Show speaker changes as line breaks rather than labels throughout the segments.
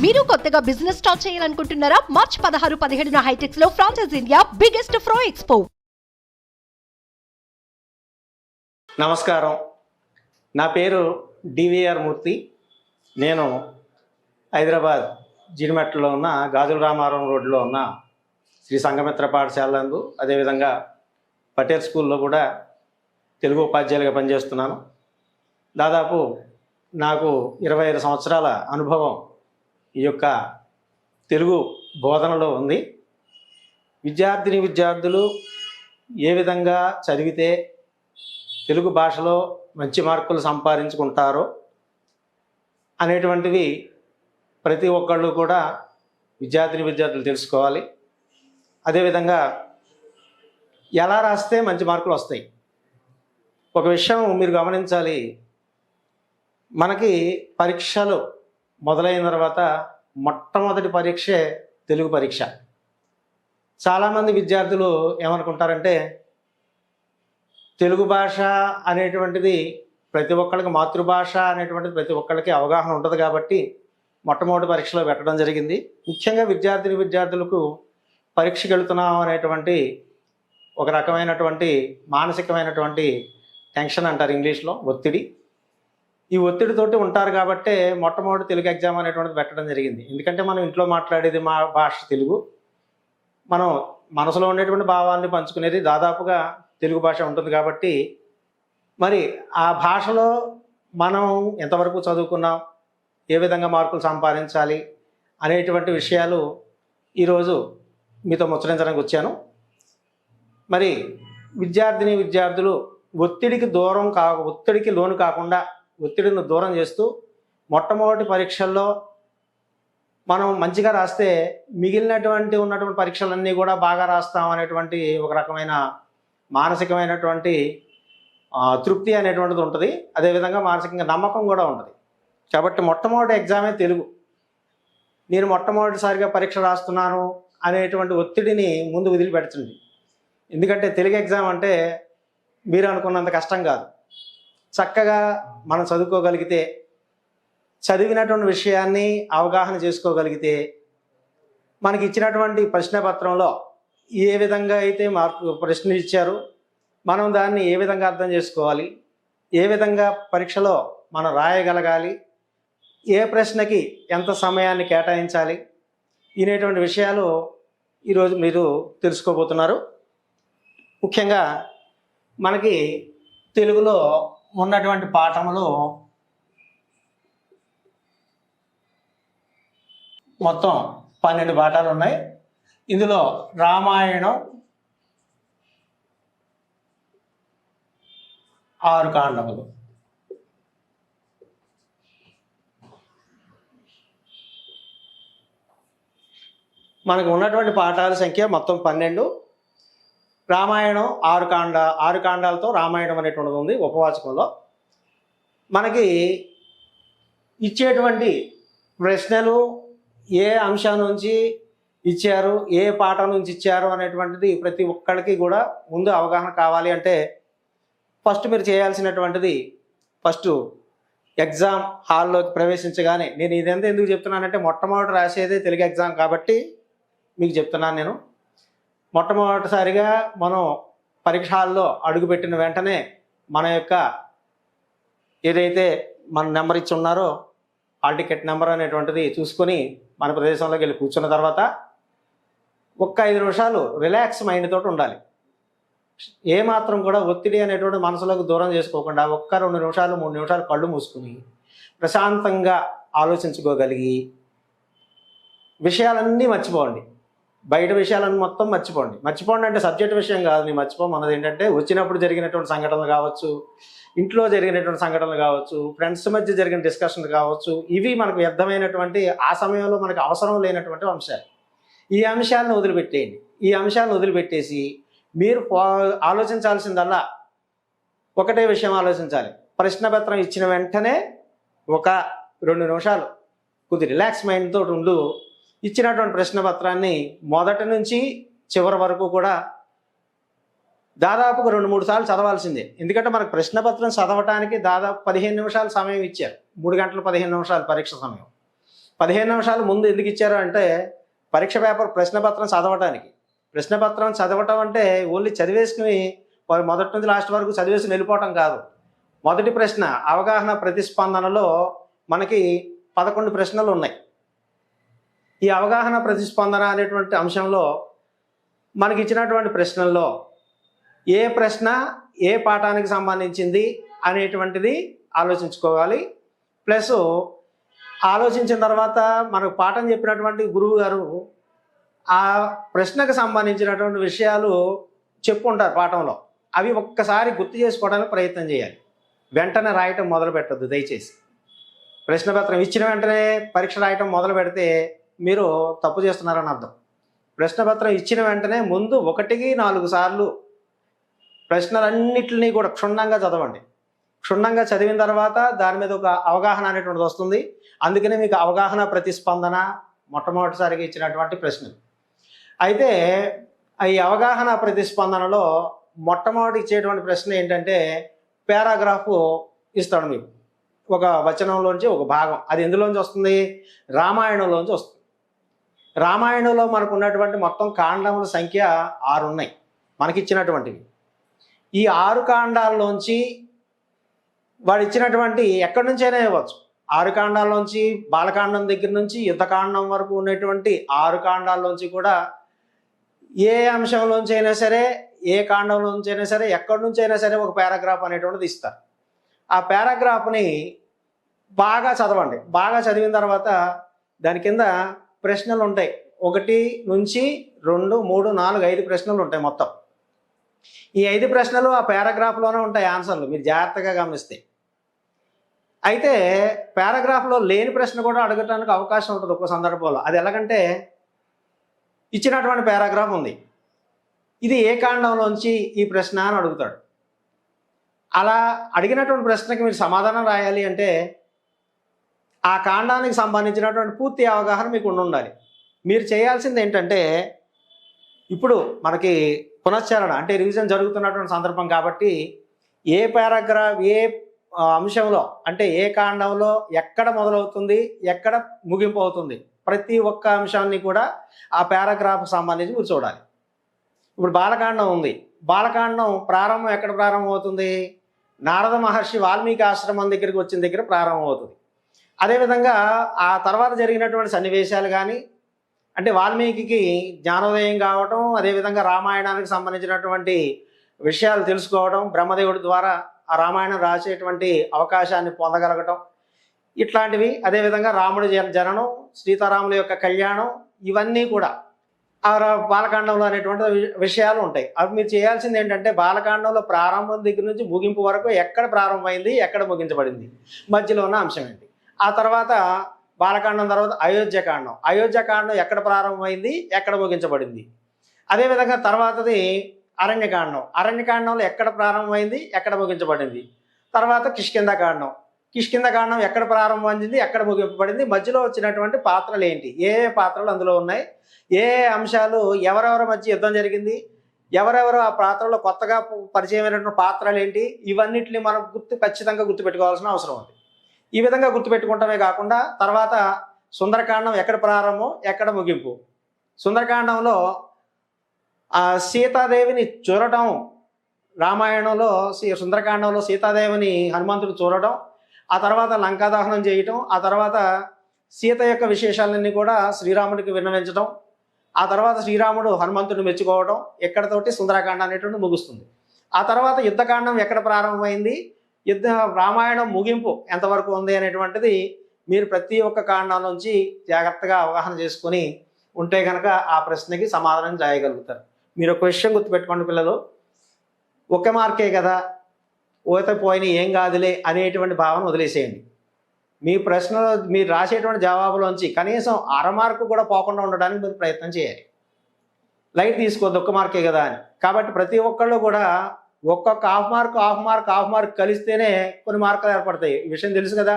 మీరు కొత్తగా business start చేయాలనుకుంటున్నారా? మార్చ్ 16, 17 హైటెక్స్ లో ఫ్రాన్సెస్ ఇండియా బిగ్గెస్ట్ ఫ్రో ఎక్స్పో.
నమస్కారం, నా పేరు డివిఆర్ మూర్తి. నేను హైదరాబాద్ జీడిమెట్లలో ఉన్న గాజుల రామారం రోడ్లో ఉన్న శ్రీ సంఘమిత్ర పాఠశాలందు, అదేవిధంగా పటేల్ స్కూల్లో కూడా తెలుగు ఉపాధ్యాయులుగా పనిచేస్తున్నాను. దాదాపు నాకు 25 సంవత్సరాల అనుభవం ఈ యొక్క తెలుగు బోధనలో ఉంది. విద్యార్థులు ఏ విధంగా చదివితే తెలుగు భాషలో మంచి మార్కులు సంపాదించుకుంటారో అనేటువంటివి ప్రతి ఒక్కళ్ళు కూడా విద్యార్థులు తెలుసుకోవాలి. అదేవిధంగా ఎలా రాస్తే మంచి మార్కులు వస్తాయి. ఒక విషయం మీరు గమనించాలి, మనకి పరీక్షలు మొదలైన తర్వాత మొట్టమొదటి పరీక్షే తెలుగు పరీక్ష. చాలామంది విద్యార్థులు ఏమనుకుంటారంటే, తెలుగు భాష అనేటువంటిది ప్రతి ఒక్కరికి, మాతృభాష అనేటువంటిది ప్రతి ఒక్కరికి అవగాహన ఉంటుంది కాబట్టి మొట్టమొదటి పరీక్షలో పెట్టడం జరిగింది. ముఖ్యంగా విద్యార్థులకు పరీక్షకు వెళుతున్నాం అనేటువంటి ఒక రకమైనటువంటి మానసికమైనటువంటి టెన్షన్ అంటారు ఇంగ్లీష్లో, ఒత్తిడి. ఈ ఒత్తిడితోటి ఉంటారు కాబట్టి మొట్టమొదటి తెలుగు ఎగ్జామ్ అనేటువంటిది పెట్టడం జరిగింది. ఎందుకంటే మనం ఇంట్లో మాట్లాడేది మా భాష తెలుగు, మనం మనసులో ఉండేటువంటి భావాన్ని పంచుకునేది దాదాపుగా తెలుగు భాష ఉంటుంది కాబట్టి, మరి ఆ భాషలో మనం ఎంతవరకు చదువుకున్నాం, ఏ విధంగా మార్కులు సంపాదించాలి అనేటువంటి విషయాలు ఈరోజు మీతో ముచ్చరించడానికి వచ్చాను. మరి విద్యార్థులు ఒత్తిడికి లోను కాకుండా ఒత్తిడిని దూరం చేస్తూ మొట్టమొదటి పరీక్షల్లో మనం మంచిగా రాస్తే ఉన్నటువంటి పరీక్షలన్నీ కూడా బాగా రాస్తాం అనేటువంటి ఒక రకమైన మానసికమైనటువంటి తృప్తి అనేటువంటిది ఉంటుంది. అదేవిధంగా మానసికంగా నమ్మకం కూడా ఉంటుంది. కాబట్టి మొట్టమొదటి ఎగ్జామే తెలుగు. నేను మొట్టమొదటిసారిగా పరీక్ష రాస్తున్నాను అనేటువంటి ఒత్తిడిని ముందు వదిలిపెడుతుంది. ఎందుకంటే తెలుగు ఎగ్జామ్ అంటే మీరు అనుకున్నంత కష్టం కాదు. చక్కగా మనం చదువుకోగలిగితే, చదివినటువంటి విషయాన్ని అవగాహన చేసుకోగలిగితే, మనకి ఇచ్చినటువంటి ప్రశ్నపత్రంలో ఏ విధంగా అయితే ప్రశ్నలు ఇచ్చారో మనం దాన్ని ఏ విధంగా అర్థం చేసుకోవాలి, ఏ విధంగా పరీక్షలో మనం రాయగలగాలి, ఏ ప్రశ్నకి ఎంత సమయాన్ని కేటాయించాలి అనేటువంటి విషయాలు ఈరోజు మీరు తెలుసుకోబోతున్నారు. ముఖ్యంగా మనకి తెలుగులో ఉన్నటువంటి పాఠములు మొత్తం 12 పాఠాలు ఉన్నాయి. ఇందులో రామాయణం 6 కాండములు. మనకు ఉన్నటువంటి పాఠాల సంఖ్య మొత్తం 12. రామాయణం 6 కాండాలతో రామాయణం అనేటువంటిది ఉంది ఉపవాచకంలో. మనకి ఇచ్చేటువంటి ప్రశ్నలు ఏ అంశం నుంచి ఇచ్చారు, ఏ పాఠం నుంచి ఇచ్చారు అనేటువంటిది ప్రతి ఒక్కరికి కూడా ముందు అవగాహన కావాలి. అంటే ఫస్ట్ మీరు చేయాల్సినటువంటిది, ఫస్ట్ ఎగ్జామ్ హాల్లోకి ప్రవేశించగానే, నేను ఇదంతా ఎందుకు చెప్తున్నానంటే మొట్టమొదటి రాసేదే తెలుగు ఎగ్జామ్ కాబట్టి మీకు చెప్తున్నాను. నేను మొట్టమొదటిసారిగా మనం పరీక్ష హాల్లో అడుగుపెట్టిన వెంటనే మన యొక్క ఏదైతే మన నెంబర్ ఇచ్చి ఉన్నారో హాల్ టికెట్ నెంబర్ అనేటువంటిది చూసుకొని మన ప్రదేశంలోకి వెళ్ళి కూర్చున్న తర్వాత ఒక్క 5 నిమిషాలు రిలాక్స్ మైండ్ తోటి ఉండాలి. ఏమాత్రం కూడా ఒత్తిడి అనేటువంటి మనసులోకి దూరం చేసుకోకుండా ఒక్క 2 నిమిషాలు 3 నిమిషాలు కళ్ళు మూసుకుని ప్రశాంతంగా ఆలోచించుకోగలిగి విషయాలన్నీ మర్చిపోండి. బయట విషయాలను మొత్తం మర్చిపోండి అంటే సబ్జెక్ట్ విషయం కాదు, నేను మర్చిపోమన్నది ఏంటంటే వచ్చినప్పుడు జరిగినటువంటి సంఘటనలు కావచ్చు, ఇంట్లో జరిగినటువంటి సంఘటనలు కావచ్చు, ఫ్రెండ్స్ మధ్య జరిగిన డిస్కషన్ కావచ్చు, ఇవి మనకు వ్యర్థమైనటువంటి, ఆ సమయంలో మనకు అవసరం లేనటువంటి అంశాలు. ఈ అంశాలను వదిలిపెట్టేయండి. ఈ అంశాలను వదిలిపెట్టేసి మీరు ఆలోచించాల్సిందల్లా ఒకటే విషయం ఆలోచించాలి. ప్రశ్నపత్రం ఇచ్చిన వెంటనే ఒక 2 నిమిషాలు కొద్ది రిలాక్స్ మైండ్ తోటి ఉండు. ఇచ్చినటువంటి ప్రశ్నపత్రాన్ని మొదటి నుంచి చివరి వరకు కూడా దాదాపుగా 2-3 సార్లు చదవాల్సిందే. ఎందుకంటే మనకు ప్రశ్నపత్రం చదవటానికి దాదాపు 15 నిమిషాలు సమయం ఇచ్చారు. 3 గంటలు 15 నిమిషాలు పరీక్ష సమయం. 15 నిమిషాలు ముందు ఎందుకు ఇచ్చారు అంటే పరీక్ష పేపర్ ప్రశ్నపత్రం చదవటానికి. ప్రశ్నపత్రం చదవటం అంటే ఓన్లీ చదివేసుకుని మొదటి నుంచి లాస్ట్ వరకు చదివేసి వెళ్ళిపోవటం కాదు. మొదటి ప్రశ్న అవగాహన ప్రతిస్పందనలో మనకి 11 ప్రశ్నలు ఉన్నాయి. ఈ అవగాహన ప్రతిస్పందన అనేటువంటి అంశంలో మనకి ఇచ్చినటువంటి ప్రశ్నల్లో ఏ ప్రశ్న ఏ పాఠానికి సంబంధించింది అనేటువంటిది ఆలోచించుకోవాలి. ప్లస్ ఆలోచించిన తర్వాత మనకు పాఠం చెప్పినటువంటి గురువు గారు ఆ ప్రశ్నకు సంబంధించినటువంటి విషయాలు చెప్పుకుంటారు పాఠంలో. అవి ఒక్కసారి గుర్తు చేసుకోవడానికి ప్రయత్నం చేయాలి. వెంటనే రాయటం మొదలు పెట్టద్దు దయచేసి. ప్రశ్నపత్రం ఇచ్చిన వెంటనే పరీక్ష రాయటం మొదలు పెడితే మీరు తప్పు చేస్తున్నారని అర్థం. ప్రశ్నపత్రం ఇచ్చిన వెంటనే ముందు 1-4 సార్లు ప్రశ్నలన్నింటినీ కూడా క్షుణ్ణంగా చదవండి. క్షుణ్ణంగా చదివిన తర్వాత దాని మీద ఒక అవగాహన అనేటువంటిది వస్తుంది. అందుకనే మీకు అవగాహన ప్రతిస్పందన మొట్టమొదటిసారిగా ఇచ్చినటువంటి ప్రశ్నలు. అయితే ఈ అవగాహన ప్రతిస్పందనలో మొట్టమొదటి ఇచ్చేటువంటి ప్రశ్న ఏంటంటే పారాగ్రాఫ్ ఇస్తాడు మీకు. ఒక వచనంలోంచి ఒక భాగం. అది ఎందులోంచి వస్తుంది? రామాయణంలోంచి వస్తుంది. రామాయణంలో మనకు ఉన్నటువంటి మొత్తం కాండముల సంఖ్య 6 ఉన్నాయి మనకిచ్చినటువంటివి. ఈ 6 కాండాల్లోంచి వాడు ఇచ్చినటువంటి ఎక్కడి నుంచైనా ఇవ్వచ్చు. 6 కాండాల్లోంచి బాలకాండం దగ్గర నుంచి యుద్ధకాండం వరకు ఉన్నటువంటి 6 కాండాల్లోంచి కూడా ఏ అంశంలోంచి అయినా సరే, ఏ కాండంలోంచి అయినా సరే, ఎక్కడి నుంచి అయినా సరే ఒక పారాగ్రాఫ్ అనేటువంటిది ఇస్తారు. ఆ పారాగ్రాఫ్ని బాగా చదవండి. బాగా చదివిన తర్వాత దాని కింద ప్రశ్నలు ఉంటాయి. 1 నుంచి 2, 3, 4, 5 ప్రశ్నలు ఉంటాయి మొత్తం. ఈ 5 ప్రశ్నలు ఆ పారాగ్రాఫ్లోనే ఉంటాయి ఆన్సర్లు, మీరు జాగ్రత్తగా గమనిస్తే. అయితే పారాగ్రాఫ్లో లేని ప్రశ్న కూడా అడగటానికి అవకాశం ఉంటుంది ఒక్కో సందర్భంలో. అది ఎలాగంటే ఇచ్చినటువంటి పారాగ్రాఫ్ ఉంది, ఇది ఏ కాండంలోంచి ఈ ప్రశ్న అని అడుగుతాడు. అలా అడిగినటువంటి ప్రశ్నకి మీరు సమాధానం రాయాలి అంటే ఆ కాండానికి సంబంధించినటువంటి పూర్తి అవగాహన మీకు ఉండాలి. మీరు చేయాల్సింది ఏంటంటే, ఇప్పుడు మనకి పునశ్చరణ అంటే రివిజన్ జరుగుతున్నటువంటి సందర్భం కాబట్టి ఏ పారాగ్రాఫ్ ఏ అంశంలో అంటే ఏ కాండంలో ఎక్కడ మొదలవుతుంది, ఎక్కడ ముగింపు అవుతుంది, ప్రతి ఒక్క అంశాన్ని కూడా ఆ పారాగ్రాఫ్ సంబంధించి మీరు చూడాలి. ఇప్పుడు బాలకాండం ఉంది. బాలకాండం ప్రారంభం ఎక్కడ ప్రారంభం అవుతుంది? నారద మహర్షి వాల్మీకి ఆశ్రమం దగ్గరికి వచ్చిన దగ్గర ప్రారంభం అవుతుంది. అదేవిధంగా ఆ తర్వాత జరిగినటువంటి సన్నివేశాలు కానీ, అంటే వాల్మీకి జ్ఞానోదయం కావటం, అదేవిధంగా రామాయణానికి సంబంధించినటువంటి విషయాలు తెలుసుకోవడం, బ్రహ్మదేవుడి ద్వారా ఆ రామాయణం రాసేటువంటి అవకాశాన్ని పొందగలగటం, ఇట్లాంటివి. అదేవిధంగా రాముడి జననం, సీతారాముల యొక్క కళ్యాణం, ఇవన్నీ కూడా ఆ బాలకాండంలో అనేటువంటి విషయాలు ఉంటాయి. అవి మీరు చేయాల్సింది ఏంటంటే బాలకాండంలో ప్రారంభం దగ్గర నుంచి ముగింపు వరకు ఎక్కడ ప్రారంభమైంది, ఎక్కడ ముగించబడింది, మధ్యలో ఉన్న అంశం ఏంటి. ఆ తర్వాత బాలకాండం తర్వాత అయోధ్యకాండం. అయోధ్యకాండం ఎక్కడ ప్రారంభమైంది, ఎక్కడ ముగించబడింది. అదేవిధంగా తర్వాతది అరణ్యకాండం. అరణ్యకాండంలో ఎక్కడ ప్రారంభమైంది, ఎక్కడ ముగించబడింది. తర్వాత కిష్కింధకాండం. కిష్కింధకాండం ఎక్కడ ప్రారంభమైంది, ఎక్కడ ముగింపబడింది, మధ్యలో వచ్చినటువంటి పాత్రలు ఏంటి, ఏ పాత్రలు అందులో ఉన్నాయి, ఏ అంశాలు, ఎవరెవరి మధ్య యుద్ధం జరిగింది, ఎవరెవరు ఆ పాత్రలో కొత్తగా పరిచయమైనటువంటి పాత్రలు ఏంటి, ఇవన్నిటిని మనం ఖచ్చితంగా గుర్తుపెట్టుకోవాల్సిన అవసరం ఉంది. ఈ విధంగా గుర్తుపెట్టుకుంటమే కాకుండా తర్వాత సుందరకాండం ఎక్కడ ప్రారంభం, ఎక్కడ ముగింపు. సుందరకాండంలో సీతాదేవిని చూడటం, రామాయణంలో సుందరకాండంలో సీతాదేవిని హనుమంతుడు చూడటం, ఆ తర్వాత లంకాదహనం చేయటం, ఆ తర్వాత సీత యొక్క విశేషాలన్నీ కూడా శ్రీరాముడికి విన్నవించడం, ఆ తర్వాత శ్రీరాముడు హనుమంతుడిని మెచ్చుకోవడం, ఎక్కడతోటి సుందరకాండం అనేటువంటి ముగుస్తుంది. ఆ తర్వాత యుద్ధకాండం ఎక్కడ ప్రారంభమైంది, రామాయణం ముగింపు ఎంతవరకు ఉంది అనేటువంటిది మీరు ప్రతి ఒక్క కాండం నుంచి జాగ్రత్తగా అవగాహన చేసుకొని ఉంటే కనుక ఆ ప్రశ్నకి సమాధానం చేయగలుగుతారు. మీరు ఒక విషయం గుర్తుపెట్టుకోండి పిల్లలు, ఒక మార్కే కదా, ఓత పోయిన ఏం కాదులే అనేటువంటి భావన వదిలేసేయండి. మీ ప్రశ్నలో మీరు రాసేటువంటి జవాబులోంచి కనీసం 1/2 మార్కు కూడా పోకుండా ఉండడానికి మీరు ప్రయత్నం చేయాలి. లైట్ తీసుకోవద్దు, ఒక్క మార్కే కదా అని. కాబట్టి ప్రతి ఒక్కళ్ళు కూడా ఒక్కొక్క హాఫ్ మార్క్ కలిస్తేనే కొన్ని మార్కులు ఏర్పడతాయి. ఈ విషయం తెలుసు కదా.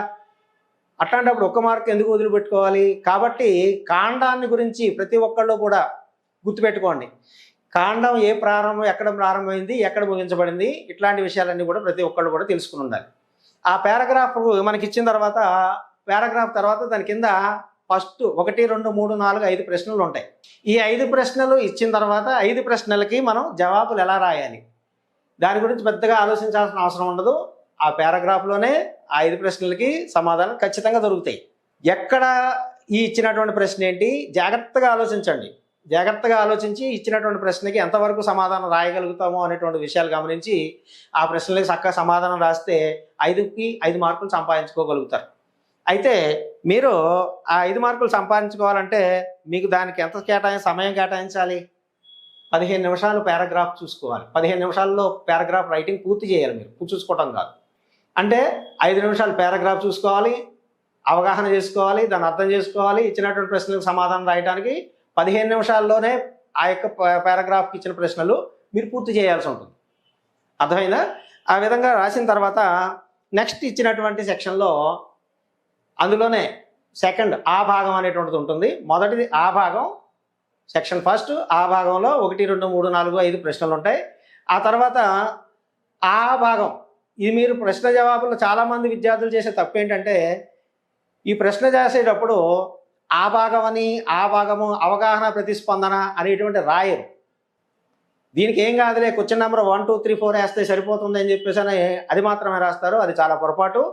అట్లాంటప్పుడు ఒక్క మార్క్ ఎందుకు వదిలిపెట్టుకోవాలి? కాబట్టి కాండాన్ని గురించి ప్రతి ఒక్కళ్ళు కూడా గుర్తుపెట్టుకోండి. కాండం ఏ ప్రారంభం, ఎక్కడ ప్రారంభమైంది, ఎక్కడ ముగించబడింది, ఇట్లాంటి విషయాలన్నీ కూడా ప్రతి ఒక్కళ్ళు కూడా తెలుసుకుని ఉండాలి. ఆ పారాగ్రాఫ్ మనకి ఇచ్చిన తర్వాత పారాగ్రాఫ్ తర్వాత దాని కింద ఫస్ట్ 1, 2, 3, 4, 5 ప్రశ్నలు ఉంటాయి. ఈ 5 ప్రశ్నలు ఇచ్చిన తర్వాత 5 ప్రశ్నలకి మనం జవాబులు ఎలా రాయాలి, దాని గురించి పెద్దగా ఆలోచించాల్సిన అవసరం ఉండదు. ఆ పారాగ్రాఫ్లోనే ఆ 5 ప్రశ్నలకి సమాధానం ఖచ్చితంగా దొరుకుతాయి. ఎక్కడ ఈ ఇచ్చినటువంటి ప్రశ్న ఏంటి, జాగ్రత్తగా ఆలోచించండి. జాగ్రత్తగా ఆలోచించి ఇచ్చినటువంటి ప్రశ్నకి ఎంతవరకు సమాధానం రాయగలుగుతామో అనేటువంటి విషయాలు గమనించి ఆ ప్రశ్నలకి చక్కగా సమాధానం రాస్తే 5కి 5 మార్కులు సంపాదించుకోగలుగుతారు. అయితే మీరు ఆ 5 మార్కులు సంపాదించుకోవాలంటే మీకు దానికి ఎంత సమయం కేటాయించాలి? 15 నిమిషాలు పారాగ్రాఫ్ చూసుకోవాలి. 15 నిమిషాల్లో పారాగ్రాఫ్ రైటింగ్ పూర్తి చేయాలి. మీరు చూసుకోవటం కాదు. అంటే 5 నిమిషాలు పారాగ్రాఫ్ చూసుకోవాలి, అవగాహన చేసుకోవాలి, దాన్ని అర్థం చేసుకోవాలి. ఇచ్చినటువంటి ప్రశ్నలకు సమాధానం రాయడానికి 15 నిమిషాల్లోనే ఆ యొక్క పారాగ్రాఫ్కి ఇచ్చిన ప్రశ్నలు మీరు పూర్తి చేయాల్సి ఉంటుంది. అర్థమైందా? ఆ విధంగా రాసిన తర్వాత నెక్స్ట్ ఇచ్చినటువంటి సెక్షన్లో అందులోనే సెకండ్ ఆ భాగం అనేటువంటిది ఉంటుంది. మొదటిది ఆ భాగం, సెక్షన్ ఫస్ట్. ఆ భాగంలో 1, 2, 3, 4, 5 ప్రశ్నలు ఉంటాయి. ఆ తర్వాత ఆ భాగం, ఇది మీరు ప్రశ్న జవాబుల్లో చాలామంది విద్యార్థులు చేసే తప్పు ఏంటంటే ఈ ప్రశ్న చేసేటప్పుడు ఆ భాగం అని, ఆ భాగము, అవగాహన, ప్రతిస్పందన అనేటువంటి రాయరు. దీనికి ఏం కాదులే, క్వశ్చన్ నెంబర్ 1, 2, 3, 4 వేస్తే సరిపోతుంది అని చెప్పేసి అని అది మాత్రమే రాస్తారు. అది చాలా పొరపాటు.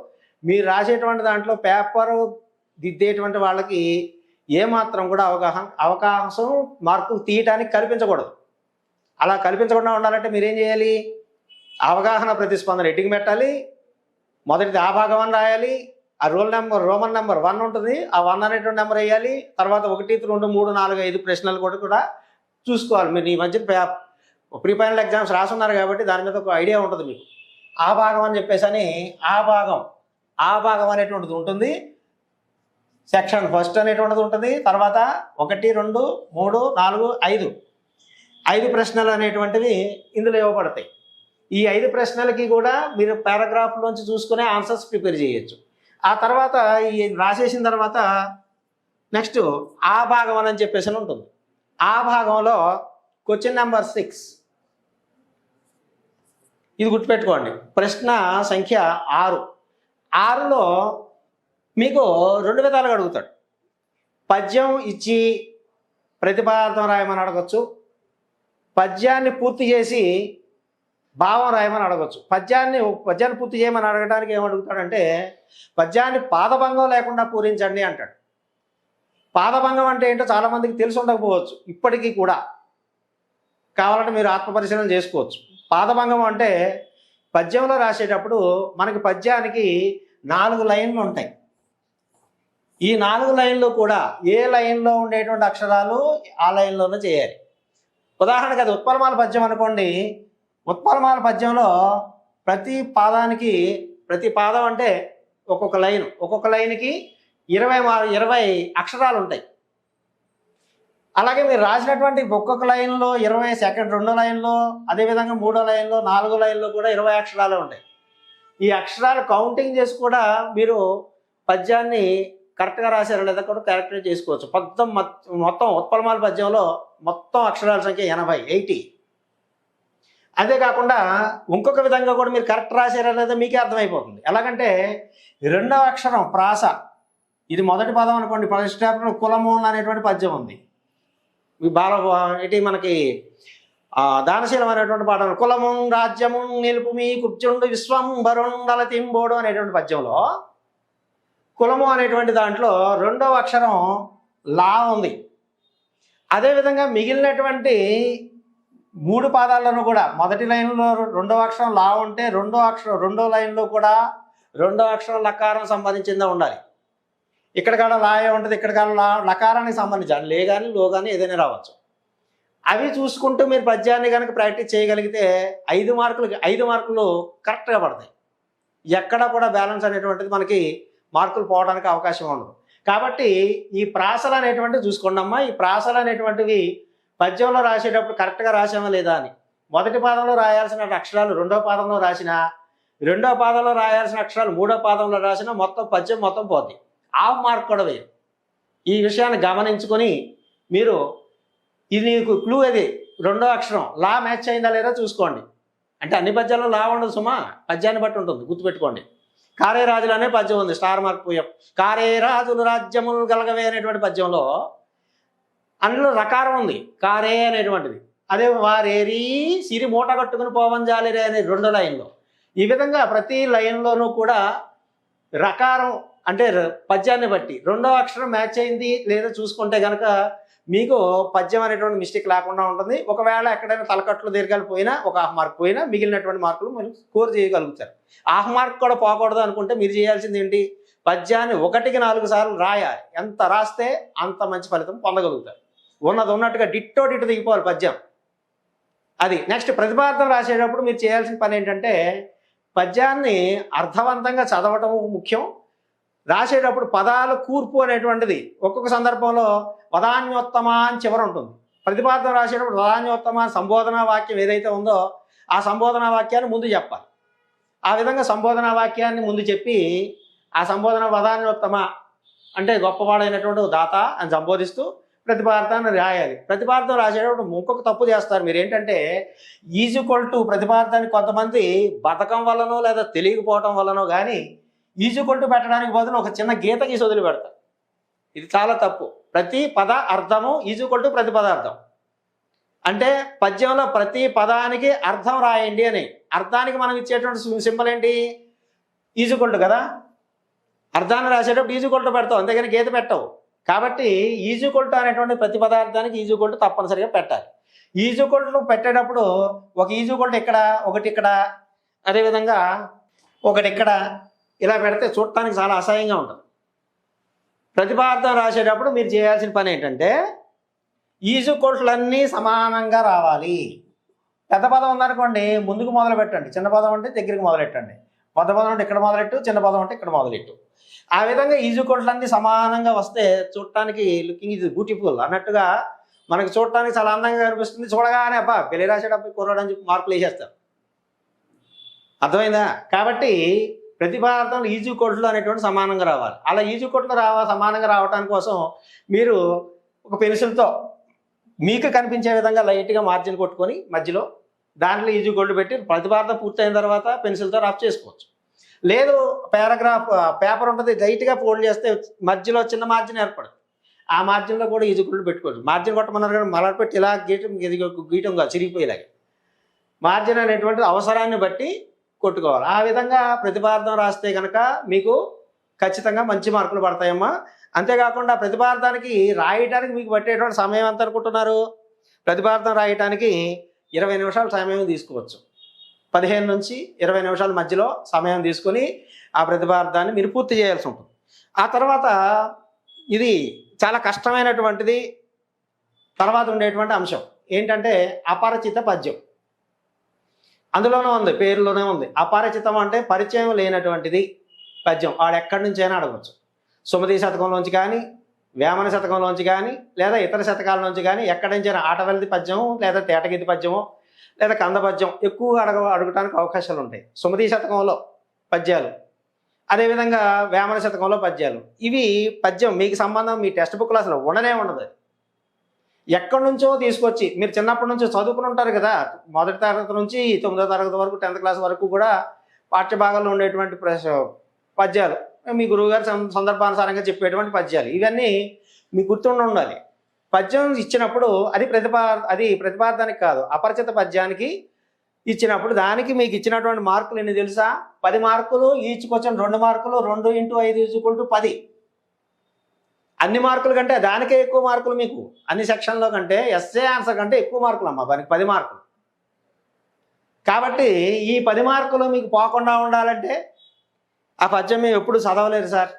మీరు రాసేటువంటి దాంట్లో పేపరు దిద్దేటువంటి వాళ్ళకి ఏమాత్రం కూడా అవకాశం మార్కులు తీయటానికి కల్పించకూడదు. అలా కల్పించకుండా ఉండాలంటే మీరేం చేయాలి? అవగాహన, ప్రతిస్పందన ఎట్టికి పెట్టాలి. మొదటిది ఆ భాగం అని రాయాలి. ఆ రోమన్ నెంబర్ 1 ఉంటుంది. ఆ 1 అనేటువంటి నెంబర్ వేయాలి. తర్వాత 1, 2, 3, 4, 5 ప్రశ్నలు కూడా చూసుకోవాలి. మీరు ఈ మధ్య ప్రీ ఫైనల్ ఎగ్జామ్స్ రాసున్నారు కాబట్టి దాని మీద ఒక ఐడియా ఉంటుంది మీకు. ఆ భాగం అని చెప్పేసి అని ఆ భాగం అనేటువంటిది ఉంటుంది. సెక్షన్ ఫస్ట్ అనేటువంటిది ఉంటుంది. తర్వాత 1, 2, 3, 4, 5 ప్రశ్నలు అనేటువంటివి ఇందులో ఇవ్వబడతాయి. ఈ 5 ప్రశ్నలకి కూడా మీరు పారాగ్రాఫ్లోంచి చూసుకునే ఆన్సర్స్ ప్రిపేర్ చేయొచ్చు. ఆ తర్వాత ఈ రాసేసిన తర్వాత నెక్స్ట్ ఆ భాగం అని చెప్పేసి ఉంటుంది. ఆ భాగంలో క్వశ్చన్ నెంబర్ 6, ఇది గుర్తుపెట్టుకోండి. ప్రశ్న సంఖ్య 6లో మీకు 2 విధాలుగా అడుగుతాడు. పద్యం ఇచ్చి ప్రతిపాదన రాయమని అడగచ్చు, పద్యాన్ని పూర్తి చేసి భావం రాయమని అడగచ్చు. పద్యాన్ని పూర్తి చేయమని అడగడానికి ఏమడుగుతాడంటే పద్యాన్ని పాదభంగం లేకుండా పూరించండి అంటాడు. పాదభంగం అంటే ఏంటో చాలామందికి తెలిసి ఉండకపోవచ్చు. ఇప్పటికీ కూడా కావాలంటే మీరు ఆత్మపరిశీలన చేసుకోవచ్చు. పాదభంగం అంటే పద్యంలో రాసేటప్పుడు మనకి పద్యానికి 4 లైన్లు ఉంటాయి. ఈ 4 లైన్లు కూడా ఏ లైన్లో ఉండేటువంటి అక్షరాలు ఆ లైన్లోనే చేయాలి. ఉదాహరణకు అది ఉత్పలమాల పద్యం అనుకోండి. ఉత్పలమాల పద్యంలో ప్రతి పాదం అంటే ఒక్కొక్క లైన్కి 20 అక్షరాలు ఉంటాయి. అలాగే మీరు రాసినటువంటి ఒక్కొక్క లైన్లో 20, సెకండ్ 2 లైన్లో, అదేవిధంగా 3వ లైన్లో, 4వ లైన్లో కూడా 20 అక్షరాలు ఉంటాయి. ఈ అక్షరాలు కౌంటింగ్ చేసి కూడా మీరు పద్యాన్ని కరెక్ట్గా రాశారో లేదా కూడా క్యాలిక్యులేట్ చేసుకోవచ్చు. మొత్తం ఉత్పలమాల పద్యంలో మొత్తం అక్షరాల సంఖ్య 80. అంతేకాకుండా ఇంకొక విధంగా కూడా మీరు కరెక్ట్ రాశారా లేదా మీకే అర్థమైపోతుంది. ఎలాగంటే 2వ అక్షరం ప్రాస, ఇది మొదటి పదం అనుకోండి. ఫస్ట్ చాప్టర్ కులము అనేటువంటి పద్యం ఉంది. మనకి దానశీలం అనేటువంటి పాఠం, కులము రాజ్యము నిలుపు మీ కుర్చుండు విశ్వంబరుండల తింబోడు అనేటువంటి పద్యంలో కులము అనేటువంటి దాంట్లో 2వ అక్షరం లా ఉంది. అదేవిధంగా మిగిలినటువంటి 3 పాదాల్లోనూ కూడా మొదటి లైన్లో 2వ అక్షరం లా ఉంటే 2వ లైన్లో కూడా 2వ అక్షరం లకారం సంబంధించిందే ఉండాలి. ఇక్కడ కాడ లాయే ఉంటుంది, ఇక్కడ కాడ లకారానికి సంబంధించి లే కానీ లో కానీ ఏదైనా రావచ్చు. అవి చూసుకుంటూ మీరు పద్యాన్ని కనుక ప్రాక్టీస్ చేయగలిగితే 5 మార్కులు కరెక్ట్గా పడతాయి. ఎక్కడ కూడా బ్యాలెన్స్ అనేటువంటిది మనకి మార్కులు పోవడానికి అవకాశం ఉండదు. కాబట్టి ఈ ప్రాసలు అనేటువంటివి చూసుకోండి అమ్మా. ఈ ప్రాసలు అనేటువంటివి పద్యంలో రాసేటప్పుడు కరెక్ట్గా రాసామా లేదా అని, మొదటి పాదంలో రాయాల్సిన అక్షరాలు 2వ పాదంలో రాసినా, 2వ పాదంలో రాయాల్సిన అక్షరాలు 3వ పాదంలో రాసినా పద్యం మొత్తం పోద్ది. హాఫ్ మార్క్ కూడా వేయరు. ఈ విషయాన్ని గమనించుకొని మీరు ఇది నీకు క్లూ, అది 2వ అక్షరం లా మ్యాచ్ అయిందా లేదా చూసుకోండి. అంటే అన్ని పద్యాల్లో లా ఉండదు సుమా, పద్యాన్ని బట్టి ఉంటుంది, గుర్తుపెట్టుకోండి. కారే రాజులు అనే పద్యం ఉంది, స్టార్ మార్క్ పోయాం. కారే రాజులు రాజ్యములు గలగవే అనేటువంటి పద్యంలో అందులో రకారం ఉంది, కారే అనేటువంటిది. అదే వారేరి సిరి మూట కట్టుకుని పోవంజాలిరే అనే 2వ లైన్లో. ఈ విధంగా ప్రతి లైన్లోనూ కూడా రకారం అంటే పద్యాన్ని బట్టి 2వ అక్షరం మ్యాచ్ అయింది లేదా చూసుకుంటే కనుక మీకు పద్యం అనేటువంటి మిస్టేక్ లేకుండా ఉంటుంది. ఒకవేళ ఎక్కడైనా తలకట్లు దీర్ఘాలు పోయినా ఒక హాఫ్ మార్క్ పోయినా మిగిలినటువంటి మార్కులు మీరు స్కోర్ చేయగలుగుతారు. హాఫ్ మార్క్ కూడా పోకూడదు అనుకుంటే మీరు చేయాల్సింది ఏంటి, పద్యాన్ని 1కి 4 సార్లు రాయాలి. ఎంత రాస్తే అంత మంచి ఫలితం పొందగలుగుతారు. ఉన్నది ఉన్నట్టుగా డిట్టో దిగిపోవాలి పద్యం. అది నెక్స్ట్ ప్రతిపాదన రాసేటప్పుడు మీరు చేయాల్సిన పని ఏంటంటే పద్యాన్ని అర్థవంతంగా చదవటం ముఖ్యం. రాసేటప్పుడు పదాల కూర్పు అనేటువంటిది ఒక్కొక్క సందర్భంలో వదాన్యోత్తమ అని చివర ఉంటుంది. ప్రతిపాదన రాసేటప్పుడు వదాన్యోత్తమ సంబోధనా వాక్యం ఏదైతే ఉందో ఆ సంబోధనా వాక్యాన్ని ముందు చెప్పాలి. ఆ విధంగా సంబోధనా వాక్యాన్ని ముందు చెప్పి ఆ సంబోధన వదాన్యోత్తమ అంటే గొప్పవాడైనటువంటి దాత అని సంబోధిస్తూ ప్రతిపాదన రాయాలి. ప్రతిపాదన రాసేటప్పుడు ఇంకొక తప్పు చేస్తారు మీరు, ఏంటంటే ఈజ్వల్ టు ప్రతిపాదనని కొంతమంది బతకం వల్లనో లేదా తెలియకపోవటం వల్లనో కానీ ఈజ్వల్ టు పెట్టడానికి బదులు ఒక చిన్న గీత గీసి వదిలి పెడతారు. ఇది చాలా తప్పు. ప్రతి పద అర్థము ఈజ్వల్ టు ప్రతిపదార్థం అంటే పద్యంలో ప్రతి పదానికి అర్థం రాయండి అని. అర్థానికి మనం ఇచ్చేటువంటి సింబల్ ఏంటి, ఈజ్వల్ టు కదా. అర్థాన్ని రాసేటప్పుడు ఈజ్వల్ టు పెడతావు, అంతేగాని గీత పెట్టవు. కాబట్టి ఈజ్వల్ టు అనేటువంటి ప్రతి పదార్థానికి ఈజ్వల్ టు తప్పనిసరిగా పెట్టాలి. ఈజ్వల్ టు పెట్టేటప్పుడు ఒక ఈజ్వల్ టు ఇక్కడ, ఒకటి ఇక్కడ, అదేవిధంగా ఒకటి ఇక్కడ ఇలా పెడితే చూడటానికి చాలా అసహ్యంగా ఉంటుంది. ప్రతిపాదన రాసేటప్పుడు మీరు చేయాల్సిన పని ఏంటంటే ఈజ్వల్టులన్నీ సమానంగా రావాలి. పెద్ద పదం ఉందనుకోండి ముందుకు మొదలు పెట్టండి, చిన్న పదం అంటే దగ్గరికి మొదలెట్టండి, పెద్ద పదం అంటే ఇక్కడ మొదలెట్టు, చిన్న పదం అంటే ఇక్కడ మొదలెట్టు. ఆ విధంగా ఈజ్వల్టులన్నీ సమానంగా వస్తే చూడటానికి లుకింగ్ ఈజ్ బ్యూటిఫుల్ అన్నట్టుగా మనకు చూడటానికి చాలా అందంగా కనిపిస్తుంది. చూడగానే అబ్బా పెళ్లి రాసేటప్పుడు కుర్రాడు అని చెప్పి మార్కులు వేసేస్తారు. అర్థమైందా? కాబట్టి ప్రతిపాదనలు ఈజ్వల్టులు అనేటువంటి సమానంగా రావాలి. అలా ఈజ్వల్టులు సమానంగా రావడానికి కోసం మీరు ఒక పెన్సిల్తో మీకు కనిపించే విధంగా లైట్గా మార్జిన్ కొట్టుకొని మధ్యలో దాంట్లో ఈజ్వల్ పెట్టి ప్రతిపాదన పూర్తయిన తర్వాత పెన్సిల్తో రఫ్ చేసుకోవచ్చు. లేదు పేపర్ ఉంటుంది లైట్గా ఫోల్డ్ చేస్తే మధ్యలో చిన్న మార్జిన్ ఏర్పడుతుంది. ఆ మార్జిన్లో కూడా ఈజ్వల్ పెట్టుకోవచ్చు. మార్జిన్ కొట్టమన్నారు కానీ మళ్ళీ పెట్టి ఇలా గీయటం కాదు, చిరిగిపోయేలాగా మార్జిన్ అనేటువంటిది అవసరాన్ని బట్టి కొట్టుకోవాలి. ఆ విధంగా ప్రతిపాదన రాస్తే కనుక మీకు ఖచ్చితంగా మంచి మార్కులు పడతాయమ్మా. అంతేకాకుండా ప్రతిపాదనకి రాయటానికి మీకు పట్టేటువంటి సమయం ఎంత అనుకుంటున్నారు? ప్రతిపాదన రాయటానికి 20 నిమిషాలు సమయం తీసుకోవచ్చు. 15 నుంచి 20 నిమిషాల మధ్యలో సమయం తీసుకొని ఆ ప్రతిపాదనాన్ని మీరు పూర్తి చేయాల్సి ఉంటుంది. ఆ తర్వాత ఇది చాలా కష్టమైనటువంటిది తర్వాత ఉండేటువంటి అంశం ఏంటంటే అపరిచిత పద్యం. అందులోనే ఉంది, పేరులోనే ఉంది. అపరిచితం అంటే పరిచయం లేనటువంటిది పద్యం. వాడు ఎక్కడి నుంచి అయినా అడగవచ్చు. సుమతి శతకంలోంచి కానీ, వేమన శతకంలోంచి కానీ, లేదా ఇతర శతకాల నుంచి కానీ ఎక్కడి నుంచి అయినా ఆటవెల్ది పద్యము లేదా తేటగీతి పద్యము లేదా కంద పద్యం ఎక్కువగా అడగటానికి అవకాశాలు ఉంటాయి. సుమతి శతకంలో పద్యాలు, అదేవిధంగా వేమన శతకంలో పద్యాలు. ఇవి పద్యం మీకు సంబంధం మీ టెక్స్ట్ బుక్లో అసలు ఉండనే ఉండదు. ఎక్కడి నుంచో తీసుకొచ్చి మీరు చిన్నప్పటి నుంచి చదువుకుని ఉంటారు కదా, 1వ తరగతి నుంచి 9వ తరగతి వరకు 10th క్లాస్ వరకు కూడా పాఠ్యభాగంలో ఉండేటువంటి పద్యాలు మీ గురువుగారు సందర్భానుసారంగా చెప్పేటువంటి పద్యాలు ఇవన్నీ మీకు గుర్తుండి ఉండాలి. పద్యం ఇచ్చినప్పుడు అది ప్రతిపాదనకి కాదు, అపరిచిత పద్యానికి ఇచ్చినప్పుడు దానికి మీకు ఇచ్చినటువంటి మార్కులు ఎన్ని తెలుసా? 10 మార్కులు. ఈచ్ క్వశ్చన్ 2 మార్కులు. 2 × 5 = 10. అన్ని మార్కుల కంటే దానికే ఎక్కువ మార్కులు మీకు. అన్ని సెక్షన్లో కంటే ఎస్ఏ ఆన్సర్ కంటే ఎక్కువ మార్కులు అమ్మా, దానికి 10 మార్కులు. కాబట్టి ఈ 10 మార్కులు మీకు పోకుండా ఉండాలంటే ఆ పద్యం మేము ఎప్పుడు చదవలేదు సార్,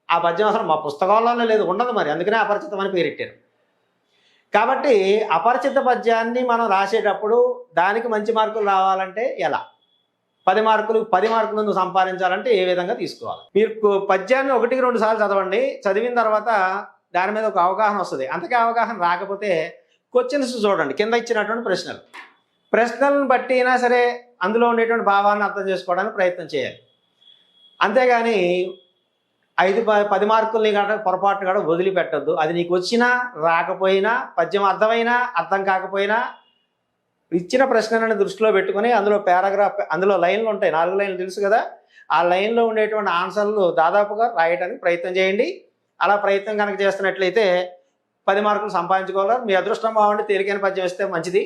ఆ పద్యం అసలు మా పుస్తకాల్లోనే లేదు, ఉండదు, మరి అందుకనే అపరిచితం అని పేరెట్టారు. కాబట్టి అపరిచిత పద్యాన్ని మనం రాసేటప్పుడు దానికి మంచి మార్కులు రావాలంటే ఎలా? 10 మార్కులు నువ్వు సంపాదించాలంటే ఏ విధంగా తీసుకోవాలి? మీరు పద్యాన్ని 1-2 సార్లు చదవండి. చదివిన తర్వాత దాని మీద ఒక అవగాహన వస్తుంది. అంతకే అవగాహన రాకపోతే క్వశ్చన్స్ చూడండి, కింద ఇచ్చినటువంటి ప్రశ్నలను బట్టి అయినా సరే అందులో ఉండేటువంటి భావాన్ని అర్థం చేసుకోవడానికి ప్రయత్నం చేయాలి. అంతేగాని 5-10 మార్కుల్ని కాక పొరపాటును కూడా వదిలిపెట్టద్దు. అది నీకు వచ్చినా రాకపోయినా, పద్యం అర్థమైనా అర్థం కాకపోయినా ఇచ్చిన ప్రశ్నలను దృష్టిలో పెట్టుకొని అందులో అందులో లైన్లు ఉంటాయి, 4 లైన్లు తెలుసు కదా, ఆ లైన్లో ఉండేటువంటి ఆన్సర్లు దాదాపుగా రాయడానికి ప్రయత్నం చేయండి. అలా ప్రయత్నం కనుక చేస్తున్నట్లయితే 10 మార్కులు సంపాదించుకోగలరు. మీ అదృష్టం బాగుండి తేలికైన పద్యం ఇస్తే మంచిది,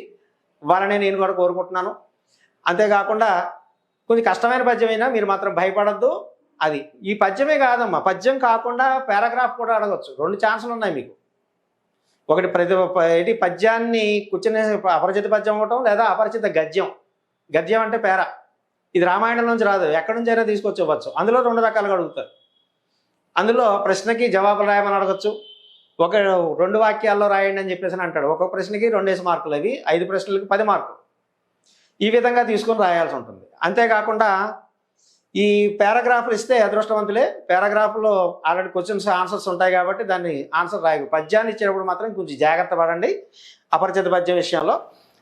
ఇవ్వాలనే నేను కూడా కోరుకుంటున్నాను. అంతేకాకుండా కొంచెం కష్టమైన పద్యమైనా మీరు మాత్రం భయపడద్దు. అది ఈ పద్యమే కాదమ్మా, పద్యం కాకుండా పారాగ్రాఫ్ కూడా అడగచ్చు. 2 ఛాన్సులు ఉన్నాయి మీకు. ఒకటి ఏంటి పద్యాన్ని కూర్చునే అపరిచిత పద్యం అవ్వటం, లేదా అపరిచిత గద్యం. గద్యం అంటే పేర. ఇది రామాయణం నుంచి రాదు, ఎక్కడి నుంచి అయినా తీసుకొచ్చి. అందులో 2 రకాలుగా అడుగుతారు. అందులో ప్రశ్నకి జవాబులు రాయమని అడగచ్చు. 2 వాక్యాల్లో రాయండి అని చెప్పేసి అంటాడు. ఒక్కొక్క ప్రశ్నకి 2 మార్కులు, అవి 5 ప్రశ్నలకి 10 మార్కులు. ఈ విధంగా తీసుకొని రాయాల్సి ఉంటుంది. అంతేకాకుండా ఈ పారాగ్రాఫ్లు ఇస్తే అదృష్టవంతులే. పారాగ్రాఫ్లో ఆల్రెడీ క్వశ్చన్స్ ఆన్సర్స్ ఉంటాయి కాబట్టి దాన్ని ఆన్సర్ రాయ. పద్యాన్ని ఇచ్చేటప్పుడు మాత్రం కొంచెం జాగ్రత్త పడండి అపరిచిత పద్యం విషయంలో.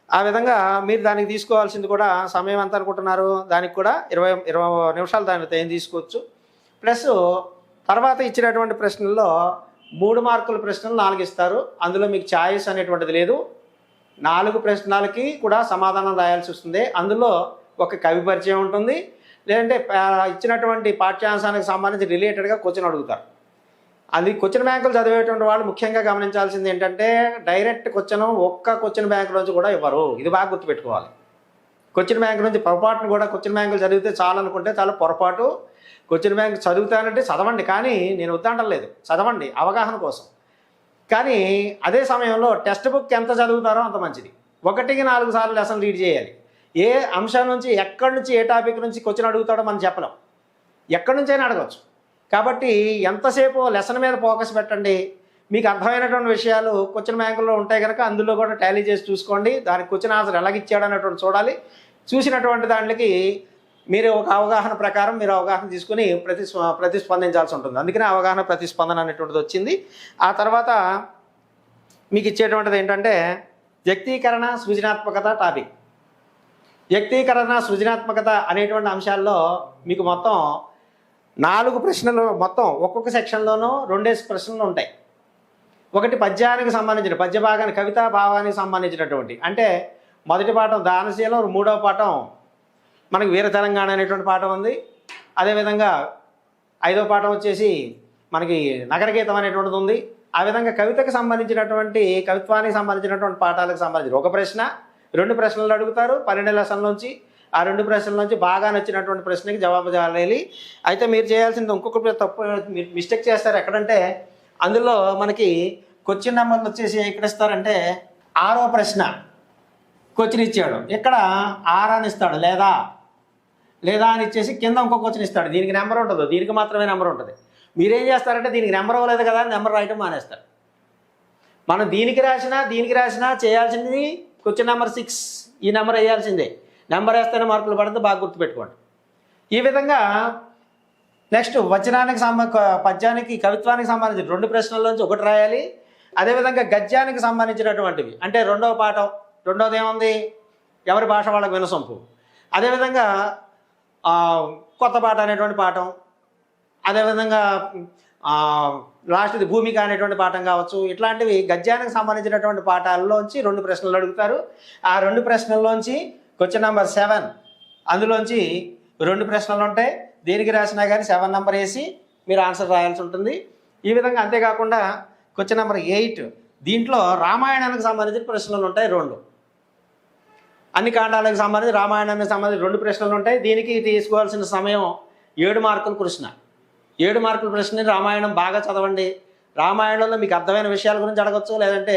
ఆ విధంగా మీరు దానికి తీసుకోవాల్సింది కూడా సమయం ఎంత అనుకుంటున్నారు, దానికి కూడా 20 నిమిషాలు దాన్ని ఏం తీసుకోవచ్చు. ప్లస్ తర్వాత ఇచ్చినటువంటి ప్రశ్నల్లో 3 మార్కుల ప్రశ్నలు 4 ఇస్తారు. అందులో మీకు ఛాయిస్ అనేటువంటిది లేదు. 4 ప్రశ్నలకి కూడా సమాధానం రాయాల్సి వస్తుంది. అందులో ఒక కవి పరిచయం ఉంటుంది, లేదంటే ఇచ్చినటువంటి పాఠ్యాంశానికి సంబంధించి రిలేటెడ్గా క్వశ్చన్ అడుగుతారు. అది క్వశ్చన్ బ్యాంకులు చదివేటువంటి వాళ్ళు ముఖ్యంగా గమనించాల్సింది ఏంటంటే డైరెక్ట్ ఒక్క క్వశ్చన్ బ్యాంక్ నుంచి కూడా ఇవ్వరు. ఇది బాగా గుర్తుపెట్టుకోవాలి. క్వశ్చన్ బ్యాంక్ నుంచి పొరపాటును కూడా క్వశ్చన్ బ్యాంకులు చదివితే చాలు అనుకుంటే చాలా పొరపాటు. క్వశ్చన్ బ్యాంక్ చదువుతానంటే చదవండి, కానీ నేను వద్దంటలేదు, చదవండి అవగాహన కోసం. కానీ అదే సమయంలో టెక్స్ట్ బుక్ ఎంత చదువుతారో అంత మంచిది. 1కి 4 సార్లు లెసన్ రీడ్ చేయాలి. ఏ అంశం నుంచి, ఎక్కడి నుంచి, ఏ టాపిక్ నుంచి క్వశ్చన్ అడుగుతాడో మనం చెప్పలేం. ఎక్కడి నుంచి అయినా అడగచ్చు. కాబట్టి ఎంతసేపు లెసన్ మీద ఫోకస్ పెట్టండి. మీకు అర్థమైనటువంటి విషయాలు క్వశ్చన్ బ్యాంకుల్లో ఉంటాయి కనుక అందులో కూడా టాలీ చేసి చూసుకోండి. దానికి క్వశ్చన్ ఆన్సర్ ఎలాగిచ్చాడు అనేటువంటి చూడాలి. చూసినటువంటి దాంట్లోకి మీరు ఒక అవగాహన ప్రకారం మీరు అవగాహన తీసుకుని ప్రతిస్పందించాల్సి ఉంటుంది. అందుకనే అవగాహన ప్రతిస్పందన అనేటువంటిది వచ్చింది. ఆ తర్వాత మీకు ఇచ్చేటువంటిది ఏంటంటే వ్యక్తీకరణ, సృజనాత్మకత టాపిక్. వ్యక్తీకరణ, సృజనాత్మకత అనేటువంటి అంశాల్లో మీకు మొత్తం 4 ప్రశ్నలు, మొత్తం ఒక్కొక్క సెక్షన్లోనూ 2 ప్రశ్నలు ఉంటాయి. ఒకటి పద్యానికి సంబంధించిన, పద్య భాగానికి, కవితా భావానికి సంబంధించినటువంటి, అంటే మొదటి పాఠం దానశీలం, 3వ పాఠం మనకి వీర తెలంగాణ అనేటువంటి పాఠం ఉంది. అదేవిధంగా 5వ పాఠం వచ్చేసి మనకి నగరగీతం అనేటువంటిది ఉంది. ఆ విధంగా కవితకు సంబంధించినటువంటి, కవిత్వానికి సంబంధించినటువంటి పాఠాలకు సంబంధించి ఒక ప్రశ్న, 2 ప్రశ్నలు అడుగుతారు 12 లెసన్లోంచి. ఆ 2 ప్రశ్నల నుంచి బాగా నచ్చినటువంటి ప్రశ్నకి జవాబు చేయాలి. అయితే మీరు చేయాల్సింది ఇంకొక తప్పు, మీరు మిస్టేక్ చేస్తారు. ఎక్కడంటే అందులో మనకి క్వశ్చన్ నెంబర్లు వచ్చేసి ఎక్కడ ఇస్తారంటే 6వ ప్రశ్న క్వశ్చన్ ఇచ్చాడు, ఇక్కడ 6 అని ఇస్తాడు, లేదా అని ఇచ్చేసి కింద ఇంకో క్వశ్చన్ ఇస్తాడు. దీనికి నెంబర్ ఉంటుంది, దీనికి మాత్రమే నెంబర్ ఉంటుంది. మీరేం చేస్తారంటే దీనికి నెంబర్ ఇవ్వలేదు కదా అని నెంబర్ రాయటం మానేస్తారు. మనం దీనికి రాసినా చేయాల్సింది క్వశ్చన్ నెంబర్ 6, ఈ నెంబర్ వేయాల్సిందే. నెంబర్ వేస్తేనే మార్కులు పడితే బాగా గుర్తుపెట్టుకోండి. ఈ విధంగా నెక్స్ట్ వచనానికి పద్యానికి, కవిత్వానికి సంబంధించి 2 ప్రశ్నల్లోంచి ఒకటి రాయాలి. అదేవిధంగా గద్యానికి సంబంధించినటువంటివి, అంటే 2వ పాఠం, 2వది ఏముంది, ఎవరి భాష వాళ్ళకి వినసొంపు. అదేవిధంగా కొత్త పాట అనేటువంటి పాఠం, అదేవిధంగా లాస్ట్ది భూమిక అనేటువంటి పాఠం కావచ్చు. ఇట్లాంటివి గద్యానికి సంబంధించినటువంటి పాఠాల్లోంచి 2 ప్రశ్నలు అడుగుతారు. ఆ 2 ప్రశ్నల్లోంచి క్వశ్చన్ నెంబర్ 7, అందులోంచి 2 ప్రశ్నలు ఉంటాయి. దేనికి రాసినా కానీ 7 నెంబర్ వేసి మీరు ఆన్సర్ రాయాల్సి ఉంటుంది. ఈ విధంగా. అంతేకాకుండా క్వశ్చన్ నెంబర్ 8, దీంట్లో రామాయణానికి సంబంధించిన ప్రశ్నలు ఉంటాయి 2. అన్ని కాండాలకు సంబంధించి రామాయణానికి సంబంధించి 2 ప్రశ్నలు ఉంటాయి. దీనికి తీసుకోవాల్సిన సమయం 7 మార్కుల ప్రశ్న. 7 మార్కుల ప్రశ్న. రామాయణం బాగా చదవండి. రామాయణంలో మీకు అర్థమైన విషయాల గురించి అడగచ్చు, లేదంటే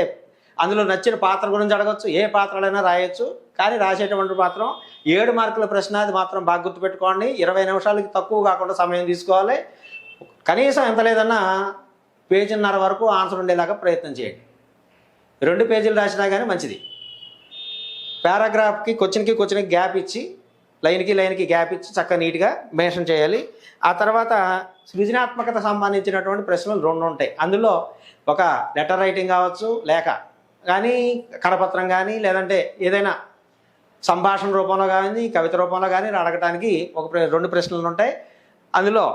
అందులో నచ్చిన పాత్ర గురించి అడగచ్చు. ఏ పాత్రలైనా రాయొచ్చు, కానీ రాసేటువంటి మాత్రం 7 మార్కుల ప్రశ్న. అది మాత్రం బాగా గుర్తుపెట్టుకోండి. 20 నిమిషాలకి తక్కువ కాకుండా సమయం తీసుకోవాలి. కనీసం ఎంత లేదన్నా 1.5 పేజీల వరకు ఆన్సర్ ఉండేలాగా ప్రయత్నం చేయండి. 2 పేజీలు రాసినా కానీ మంచిది. పారాగ్రాఫ్కి, క్వశ్చన్కి గ్యాప్ ఇచ్చి, లైన్కి గ్యాప్ ఇచ్చి చక్కగా నీట్గా మెన్షన్ చేయాలి. ఆ తర్వాత సృజనాత్మకత సంబంధించినటువంటి ప్రశ్నలు 2 ఉంటాయి. అందులో ఒక లెటర్ రైటింగ్ కావచ్చు, లేఖ కానీ, కరపత్రం కానీ, లేదంటే ఏదైనా సంభాషణ రూపంలో కానీ, కవిత రూపంలో కానీ అడగటానికి 2 ప్రశ్నలు ఉంటాయి. అందులో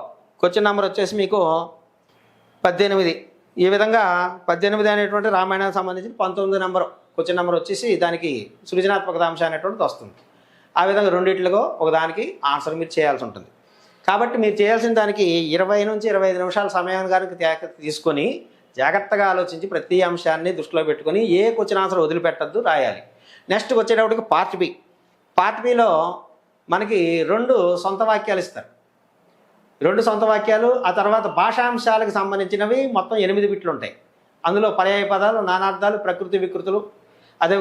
క్వశ్చన్ నెంబర్ వచ్చేసి మీకు 18. ఈ విధంగా 18 అనేటువంటి రామాయణానికి సంబంధించి 19 నెంబర్ క్వశ్చన్ నెంబర్ వచ్చేసి దానికి సృజనాత్మకత అంశం అనేటువంటిది వస్తుంది. ఆ విధంగా 2 ఒక దానికి ఆన్సర్ మీరు చేయాల్సి ఉంటుంది. కాబట్టి మీరు చేయాల్సిన దానికి 20 నుంచి 25 నిమిషాల సమయం కనుక తీసుకొని జాగ్రత్తగా ఆలోచించి ప్రతి అంశాన్ని దృష్టిలో పెట్టుకొని ఏ క్వశ్చన్ ఆన్సర్ వదిలిపెట్టద్దు, రాయాలి. నెక్స్ట్ వచ్చేటప్పటికి పార్ట్ బి. పార్ట్ బిలో మనకి 2 సొంత వాక్యాలు ఇస్తారు. 2 సొంత వాక్యాలు, ఆ తర్వాత భాషాంశాలకు సంబంధించినవి మొత్తం 8 బిట్లు ఉంటాయి. అందులో పర్యాయ పదాలు, నానార్థాలు, ప్రకృతి వికృతులు, అదే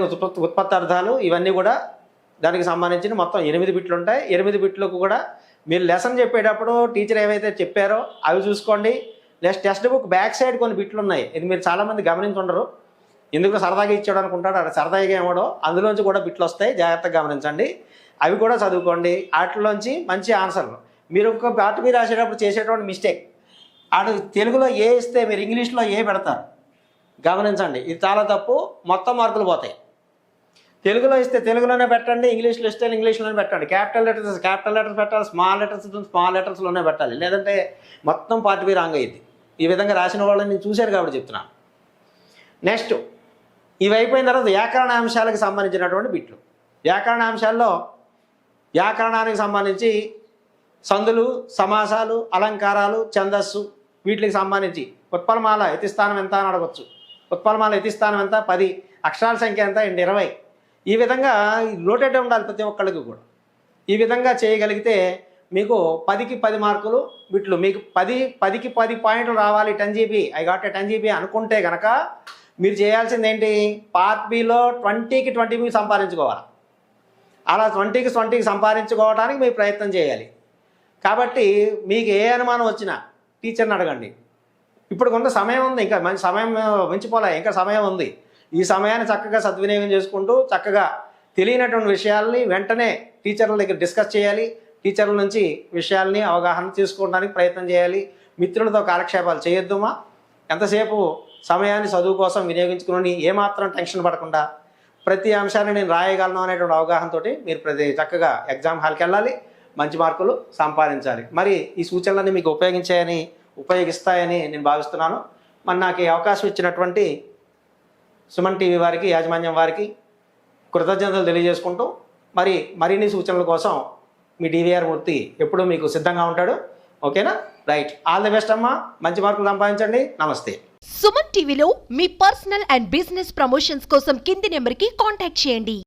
ఉత్పత్తార్థాలు, ఇవన్నీ కూడా దానికి సంబంధించిన మొత్తం 8 బిట్లు ఉంటాయి. 8 బిట్లకు కూడా మీరు లెసన్ చెప్పేటప్పుడు టీచర్ ఏవైతే చెప్పారో అవి చూసుకోండి. టెక్స్ట్ బుక్ బ్యాక్ సైడ్ కొన్ని బిట్లు ఉన్నాయి. ఇది మీరు చాలామంది గమనించుండరు, ఎందుకు సరదాగా ఇచ్చాడు అనుకుంటాడు, అక్కడ సరదాగా ఏమోడో అందులోంచి కూడా బిట్లు వస్తాయి, జాగ్రత్తగా గమనించండి. అవి కూడా చదువుకోండి. వాటిలోంచి మంచి ఆన్సర్లు. మీరు ఒక పార్ట్ బి రాసేటప్పుడు చేసేటువంటి మిస్టేక్, ఆడు తెలుగులో ఏ ఇస్తే మీరు ఇంగ్లీష్లో ఏ పెడతారు, గమనించండి. ఇది చాలా తప్పు, మొత్తం మార్కులు పోతాయి. తెలుగులో ఇస్తే తెలుగులోనే పెట్టండి, ఇంగ్లీష్లో ఇస్తే ఇంగ్లీష్లోనే పెట్టండి. క్యాపిటల్ లెటర్స్ పెట్టాలి, స్మాల్ లెటర్స్లోనే పెట్టాలి, లేదంటే మొత్తం పార్ట్ బి రాంగ్ అయ్యింది. ఈ విధంగా రాసిన వాళ్ళని నేను చూశాను కాబట్టి చెప్తున్నాను. నెక్స్ట్ ఇవి అయిపోయిన తర్వాత వ్యాకరణాంశాలకు సంబంధించినటువంటి బిట్లు. వ్యాకరణాంశాల్లో వ్యాకరణానికి సంబంధించి సందులు, సమాసాలు, అలంకారాలు, ఛందస్సు, వీటికి సంబంధించి ఉత్పలమాల యతిస్థానం ఎంత అని అడగచ్చు. ఉత్పలమాల యతిస్థానం ఎంత, 10, అక్షరాల సంఖ్య ఎంత, 20. ఈ విధంగా నోటెడ్ ఉండాలి ప్రతి ఒక్కళ్ళకి కూడా. ఈ విధంగా చేయగలిగితే మీకు 10కి 10 మార్కులు బిట్లు. మీకు 10కి 10 పాయింట్లు రావాలి, 10 GB, ఐ గాట్ 10 GB అనుకుంటే కనుక మీరు చేయాల్సింది ఏంటి, పార్ట్ బిలో 20కి 20 సంపాదించుకోవాలి. అలా 20కి 20 సంపాదించుకోవడానికి మీరు ప్రయత్నం చేయాలి. కాబట్టి మీకు ఏ అనుమానం వచ్చినా టీచర్ని అడగండి. ఇప్పుడు కొంత సమయం ఉంది, ఇంకా మంచి సమయం మించిపోలే, ఇంకా సమయం ఉంది. ఈ సమయాన్ని చక్కగా సద్వినియోగం చేసుకుంటూ చక్కగా తెలియనటువంటి విషయాల్ని వెంటనే టీచర్ల దగ్గర డిస్కస్ చేయాలి. టీచర్ల నుంచి విషయాల్ని అవగాహన చేసుకోవడానికి ప్రయత్నం చేయాలి. మిత్రులతో కాలక్షేపాలు చేయొద్దుమా. ఎంతసేపు సమయాన్ని చదువు కోసం వినియోగించుకుని ఏమాత్రం టెన్షన్ పడకుండా ప్రతి అంశాన్ని నేను రాయగలను అనేటువంటి అవగాహనతో మీరు చక్కగా ఎగ్జామ్ హాల్కి వెళ్ళాలి, మంచి మార్కులు సంపాదించాలి. మరి ఈ సూచనలన్నీ మీకు ఉపయోగిస్తాయని నేను భావిస్తున్నాను. మరి నాకు ఈ అవకాశం ఇచ్చినటువంటి సుమన్ టీవీ వారికి, యాజమాన్యం వారికి కృతజ్ఞతలు తెలియజేసుకుంటూ మరిన్ని సూచనల కోసం మీ డివిఆర్ మూర్తి ఎప్పుడూ మీకు సిద్ధంగా ఉంటాడు. ఓకేనా? రైట్. ఆల్ ది బెస్ట్ అమ్మా, మంచి మార్కులు సంపాదించండి. నమస్తే.
సుమన్ టీవీలో మీ పర్సనల్ అండ్ బిజినెస్ ప్రమోషన్స్ కోసం కింది నెంబర్కి కాంటాక్ట్ చేయండి.